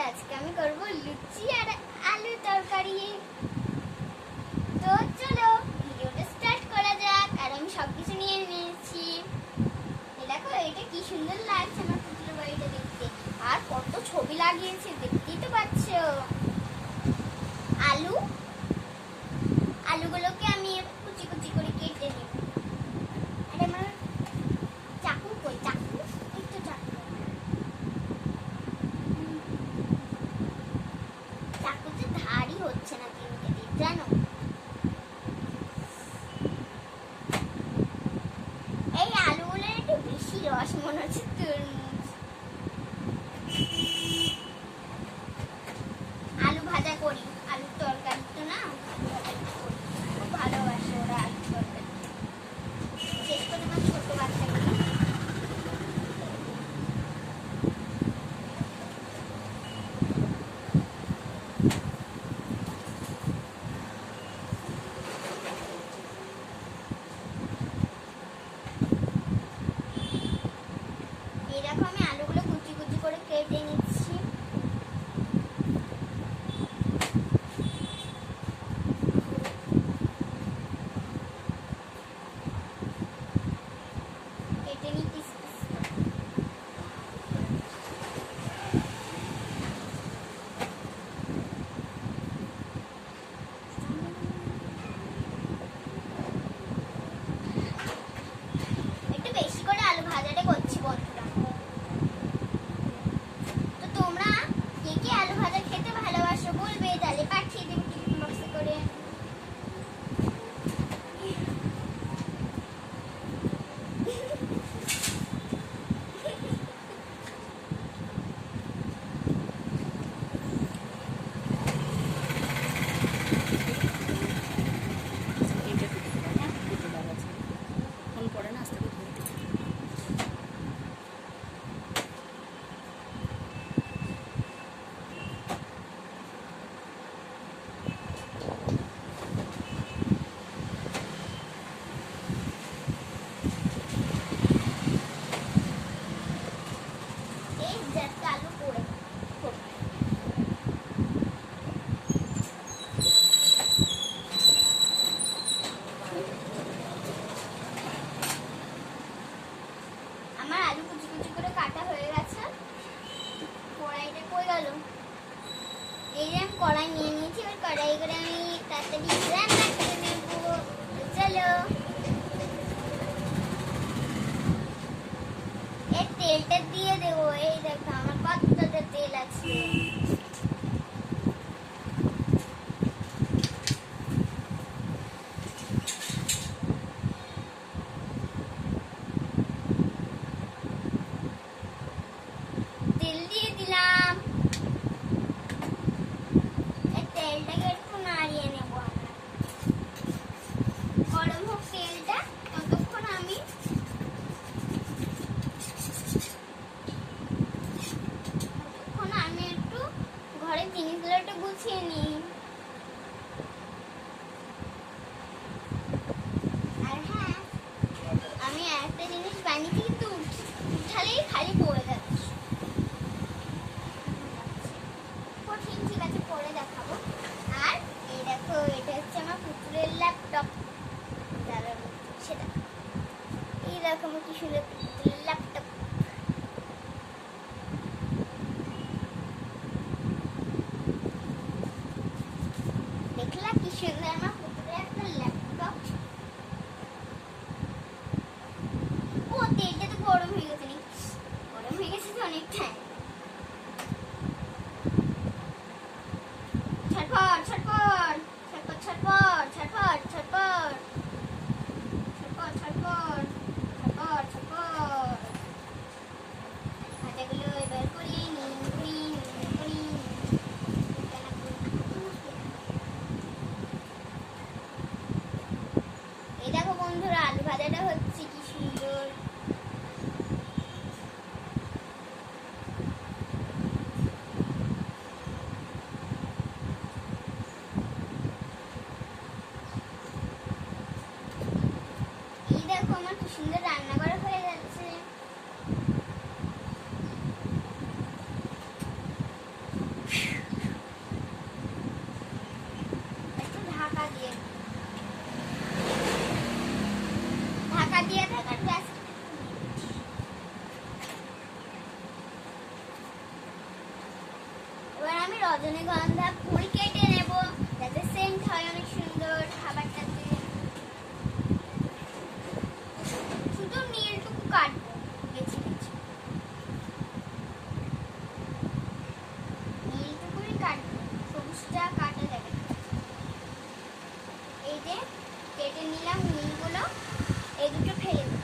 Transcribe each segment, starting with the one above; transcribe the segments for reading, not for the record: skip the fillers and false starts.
আজকে আমি করব লুচি আর আলু তরকারি। তো চলো ভিডিওটা স্টার্ট করা যাক। আর আমি সবকিছু নিয়ে নিয়েছি। দেখো এটা কি সুন্দর লাগছে আমার পুতুলের বাড়িটা দেখতে, আর কত ছবি লাগিয়েছে দেখতেই তো পাচ্ছ। আলুগুলোকে আমি কুচি কুচি করে কেটে নেব। আর আমার চাকু কই, চাকু একটু চাকু, চাকুতে ধারই হচ্ছে না তিনটে দিয়ে, জানো। এই আলুগুলোর একটু বেশি রস মনে হচ্ছে তরমুজ। আলু ভাজা করি, আলুর তরকারি তো না, খুব ভালোবাসে ওরা আলুর তরকারি। বিশেষ করে আমার ছোট বাচ্চাগুলো। এরকম আমি আলুগুলো কুচি কুচি করে কেটে নিচ্ছি। কেটে নিই পিস পিস করে। একটু বেশি করে আলু ভাজাটা করছি বন্ধুরা। তো তোমরা কে কে আলু ভাজা খেতে ভালোবাসো বলবে, তাহলে পাঠিয়ে দেবে টিফিন বক্সে করে। এই যাতে আলু পড়ে আমার আলু কুচি কুচি করে কাটা হয়ে গেছে। কড়াইটা কই গেল? এই যে আমি কড়াই নিয়ে নিয়েছি, এবার কড়াই করে আমি তাড়াতাড়ি রান্না করে নেব। চলো এই তেলটা দিয়ে দেবো। এই দেখো আমার কতটা তেল আছে। তেল দিয়ে দিলাম। এই তেলটাকে একটু নাড়িয়ে নেব আমরা। গরম হোক তেলটা, ততক্ষণ আমি একটু ঘরের জিনিসগুলো একটু গুছিয়ে নিই। আর হ্যাঁ, আমি একটা জিনিস বানিয়েছি, কিন্তু উঠালেই খালি পড়ে যাচ্ছে। কঠিন, ঠিক আছে পরে দেখাবো। আর এই দেখো এটা হচ্ছে আমার পুতুলের ল্যাপটপ। সেটা এই দেখো আমার কি সুন্দর পুতুলের ল্যাপটপ। দেখলা কি সুন্দর আমার পুতুলের একটা ল্যাপটপ। ও তেলটা তো গরম হয়ে গেছে, গরম হয়ে গেছে তো অনেকটাই। ছটফট ছটফট ছটফট ছটফট ছটফট ছটফট ছটফট ছটফট ছটফট ছটফট। ভাজাগুলো এবার করি করি করি। এই দেখো বন্ধুরা আলু ভাজাটা হচ্ছে কি সুন্দর। এই দেখো আমার কি সুন্দর রান্না করা হয়ে যাচ্ছে। ঢাকা দিয়ে থাকার ব্যাস। এবার আমি রজনীগন্ধা ফুল কেটে নেব যাতে সেন্ট হয় অনেক সুন্দর খাবারটাতে। শুধু নীলটুকু কাটবো বেছে বেছে, নীলটুকুই কাটবো, সবুজটা কাটা যাবে না। এই যে কেটে নিলাম নীলগুলো, এই দুটো ফেলে দেবো।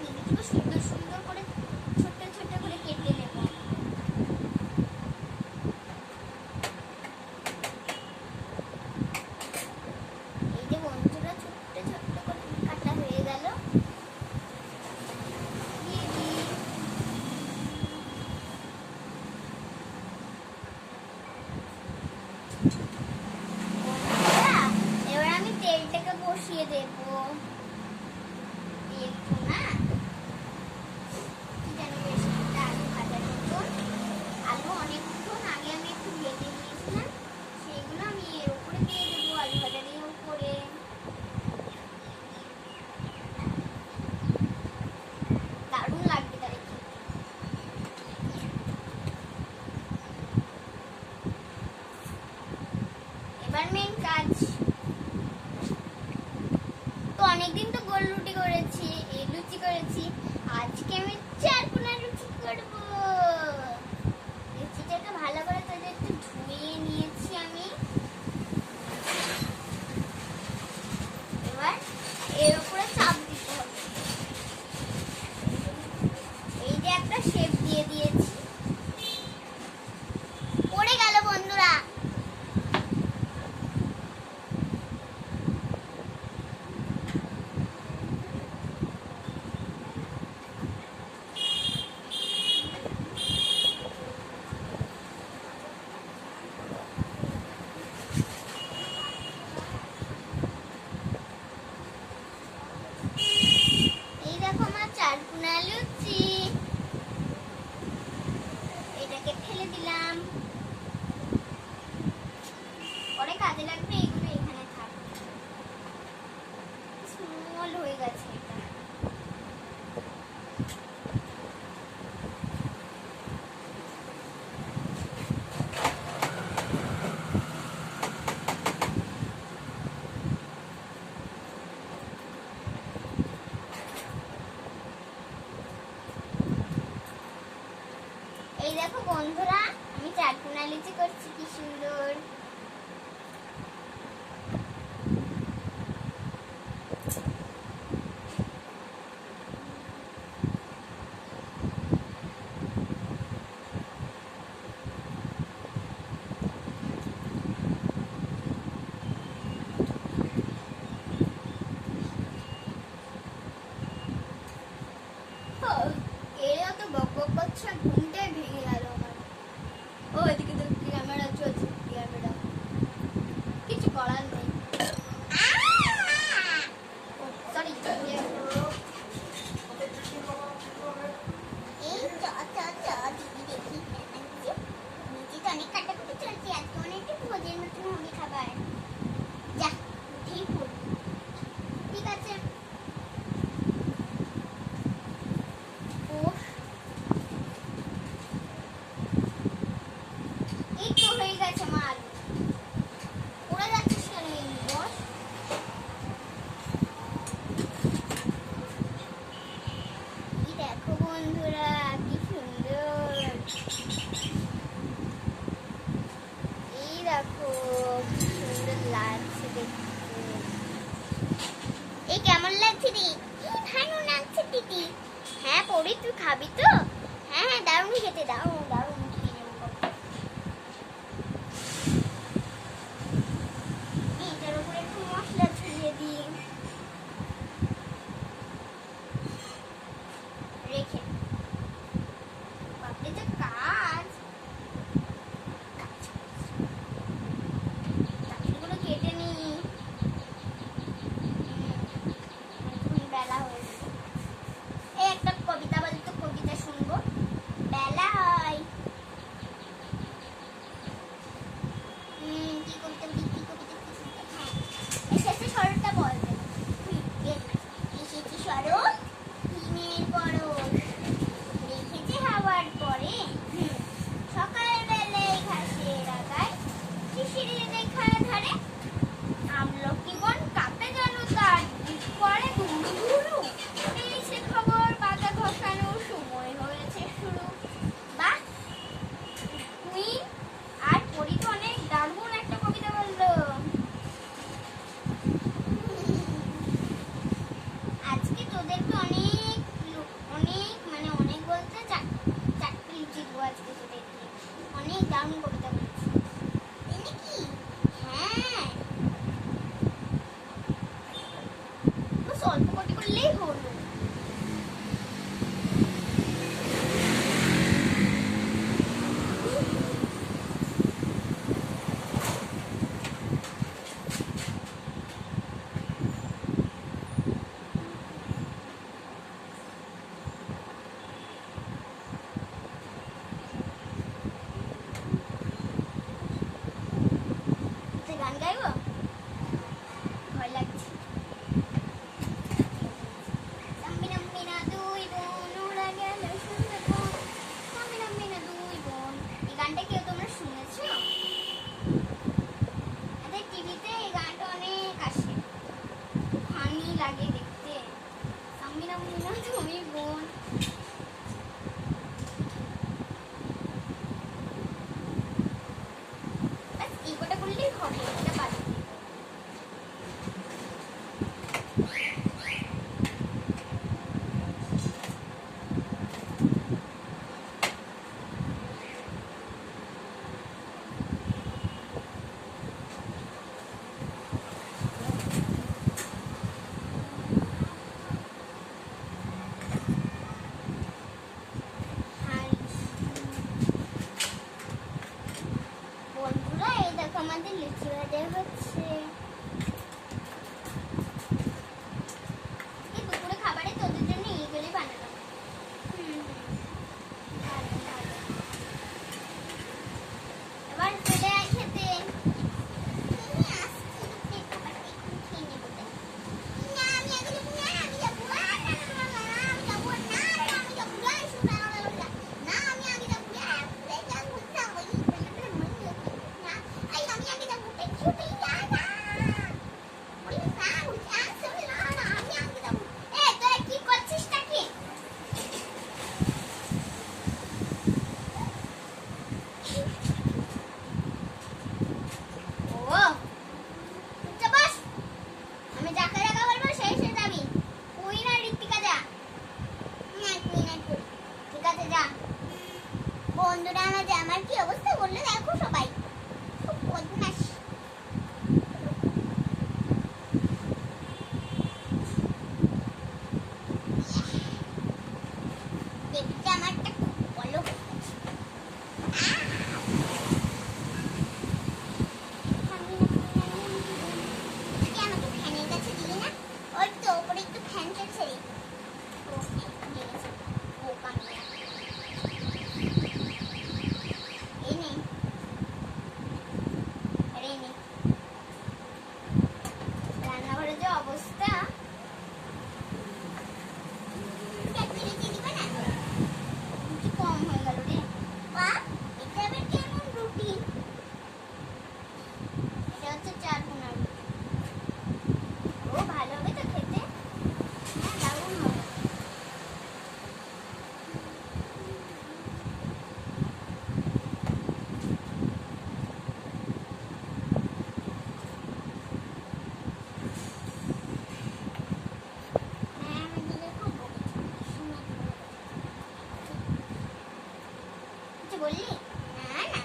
নীলগুলো সুন্দর সুন্দর করে ছোট্ট ছোট্ট করে কেটে নেব। এই যে বন্ধুরা ছোট্ট ছোট্ট করে কাটা হয়ে গেল। দিয়ে দিই। বন্ধুরা, এবার আমি তেলটাকে বসিয়ে দেব। একটু না কি যেন বেশ একটা আলু ভাজার মতন। আলু অনেকক্ষণ আগে আমি একটু ভেজে নিয়েছিলাম, সেগুলো আমি এর উপরে দিয়ে দেবো, আলু ভাজার উপরে। দারুণ লাগবে তাহলে খেতে। এবার মেন কাজ। তো অনেকদিন তো গোল রুটি করেছি, এই লুচি করেছি, আজকে আমি চারকোনা লুচি করব। লুচিটাকে ভালো করে তাদের একটু ধুয়ে নিয়েছি আমি। এবার এর উপরে চাপ দিতে হবে। এই যে একটা শেপ দিয়ে দিয়েছি, পড়ে গেল বন্ধুরা। এই দেখো আমার চারকোনা লুচি, এটাকে ফেলে দিলাম। পরে কাজে লাগবে, এগুলো এখানে থাকবে। স্মল হয়ে গেছে এটা। এই দেখো বন্ধুরা, আমি চারকোনা লুচি করছি, কি সুন্দর। এরা তো বক বক করছে, ঘুমটাই ভেঙে গেল আমার। ও এদিকে তো ক্যামেরা চলছে, ক্যামেরা কিছু করার নেই। সরি, এই দিদি দেখি নিচে তো অনেক কাটাকুটি চলছে, আজকে অনেকটা ভোজের মতন হবে খাবার। যা উঠেই পড়ি। ঠিক আছে, এই তো হয়ে গেছে আমার আলু। উড়ে যাচ্ছিস কেন এমনি বস? এই দেখো বন্ধুরা, কি সুন্দর। এই দেখো কি সুন্দর লাগছে দেখতে। এই কেমন লাগছে রে? এই ভালো লাগছে দিদি। হ্যাঁ পড়ি, তুই খাবি তো? হ্যাঁ হ্যাঁ, দারুণ খেতে, দারুণ দারুণ খেয়ে নেবো। এটার উপরে একটু মশলা ছড়িয়ে দিই, রেখে বাপরে যে কাজ। চাটনিগুলো কেটে নিই। বেলা হয়েছে, এই একটা কবিতা বলতো, কবিতা শুনবো। বেলা হয় করলেই হলো। গান গাইবো, ভয় লাগছে। সাম্মিনা দুই বোন ওরা গেল সুন্দরবন, সাম্মিনা দুই বোন। এই গানটা কেউ তোমরা শুনেছো? আমাদের টিভিতে এই গানটা অনেক আসে, ফানি লাগে দেখতে। সাম্মিনা দুই বোন। এই কটা করলেই হবে, এটা পারি। বন্ধুরা এই দেখো আমাদের লিচি ভাজা হচ্ছে। এই দুপুরে খাবারে তোদের জন্য এইগুলি বানালাম। ভালো ভালো। এবার চলে আয় খেতে। বন্ধুরা আমার কি অবস্থা বললে দেখো সবাই, খুব বদমাশ। দেখতে আমারটা খুব বলো। আমাকে ফ্যানের কাছে দিলি না? ওই তো ওপরে একটু ফ্যান চলছে রে। রান্নাঘরের যে অবস্থা, কম হয়ে গেল রে। এটা আবার কেমন রুটি? এটা হচ্ছে 4 কোনা রুটি। ও ভালো হবে তো খেতে? হ্যাঁ দারুণ হবে। বললি না না,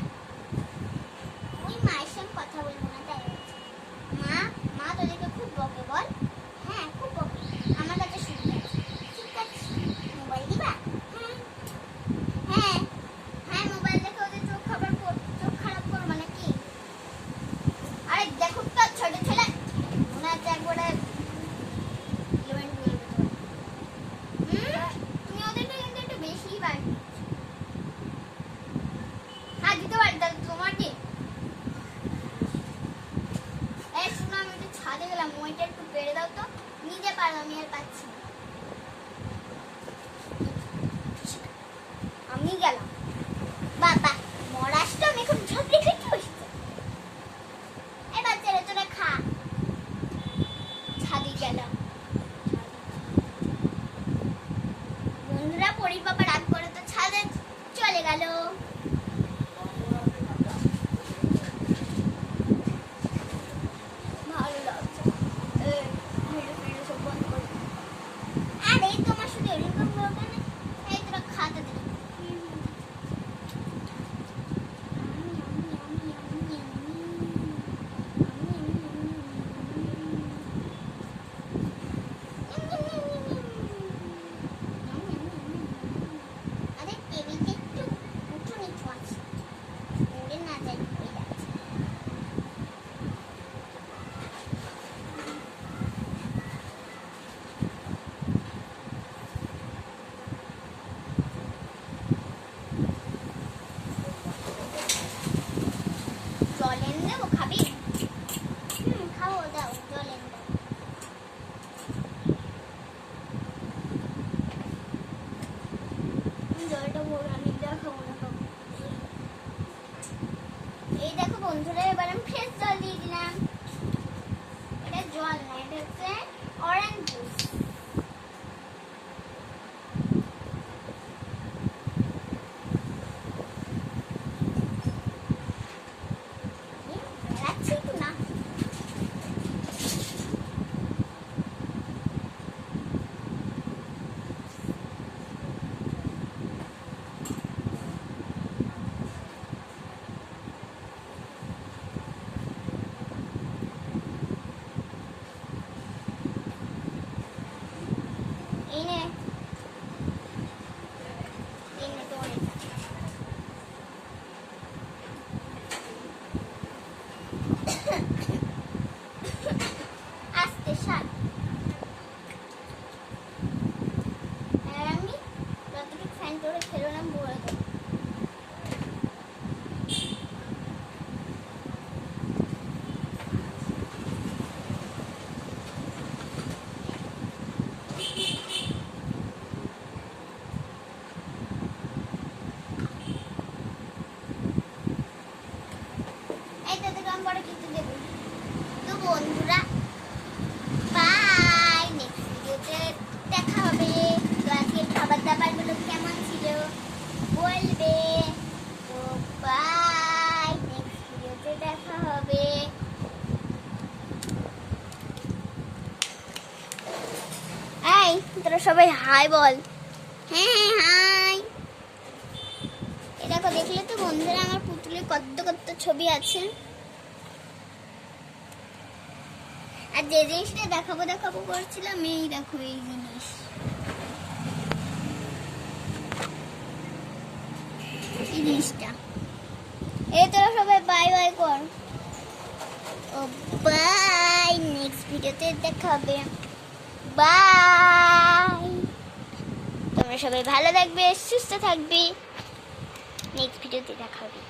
ওই মায়ের সঙ্গে কথা বলবো না, তাই মা মা তোদেরকে খুব বকে বল। হ্যাঁ খুব বকে, আমার কাছে শুনতে আছে। ঠিক আছে মোবাইল দিবা? হ্যাঁ হ্যাঁ হ্যাঁ, মোবাইল দেখে ওদের চোখ খারাপ করবো নাকি? আরে দেখো তো ছোট ছেলে, মনে হচ্ছে একবারে তুমি ওদেরকে কিন্তু একটু বেশি বাড়ি দিতে পারি। তাহলে তোমার কি? শোনো আমি একটু ছাদে গেলাম, ওইটা একটু পেরে দাও তো। নিজে পারো, আমি আর পাচ্ছি না। আমি গেলাম। বাবা মরাস তো, আমি এখন ঝাঁপড়ে খেতে বসেছি। এই বাচ্চারা তোরা খা। ছাদে গেলাম। বন্ধুরা পরির বাবা রাগ করে তো ছাদে চলে গেল। আমি দেখাবো না কাউকে। এই দেখো বন্ধুরা, এবার আমি ফ্রেশ জল দিয়ে দিলাম। এটা জল না, এটা হচ্ছে অরেঞ্জ জুস। রাখছি একটু না। এই নে, এই নে তোমার এটা। আস্তে সার। আর আমি যতটুকু ফ্যান করে খেলাম বলে দেবো। এই তো তোকে আমি পরে কিছু দেবো। তো বন্ধুরা, বাই, নেক্সট ভিডিওতে দেখা হবে। তো আজকের খাবার দাবারগুলো কেমন ছিল বলবে। তো বাই, নেক্সট ভিডিওতে দেখা হবে। এই তোরা সবাই হাই বল। হ্যাঁ হাই। এই দেখো, দেখলে তো বন্ধুরা আমার পুতুলের কত কত ছবি আছে। আর যে জিনিসটা দেখাবো দেখাবো করছিলাম, এই দেখো এই জিনিস। এই জিনিসটা। এই তোরা সবাই বাই বাই কর। ও বাই, নেক্সট ভিডিওতে দেখা হবে। বাই। তোমরা সবাই ভালো থাকবে, সুস্থ থাকবে। নেক্সট ভিডিওতে দেখা হবে।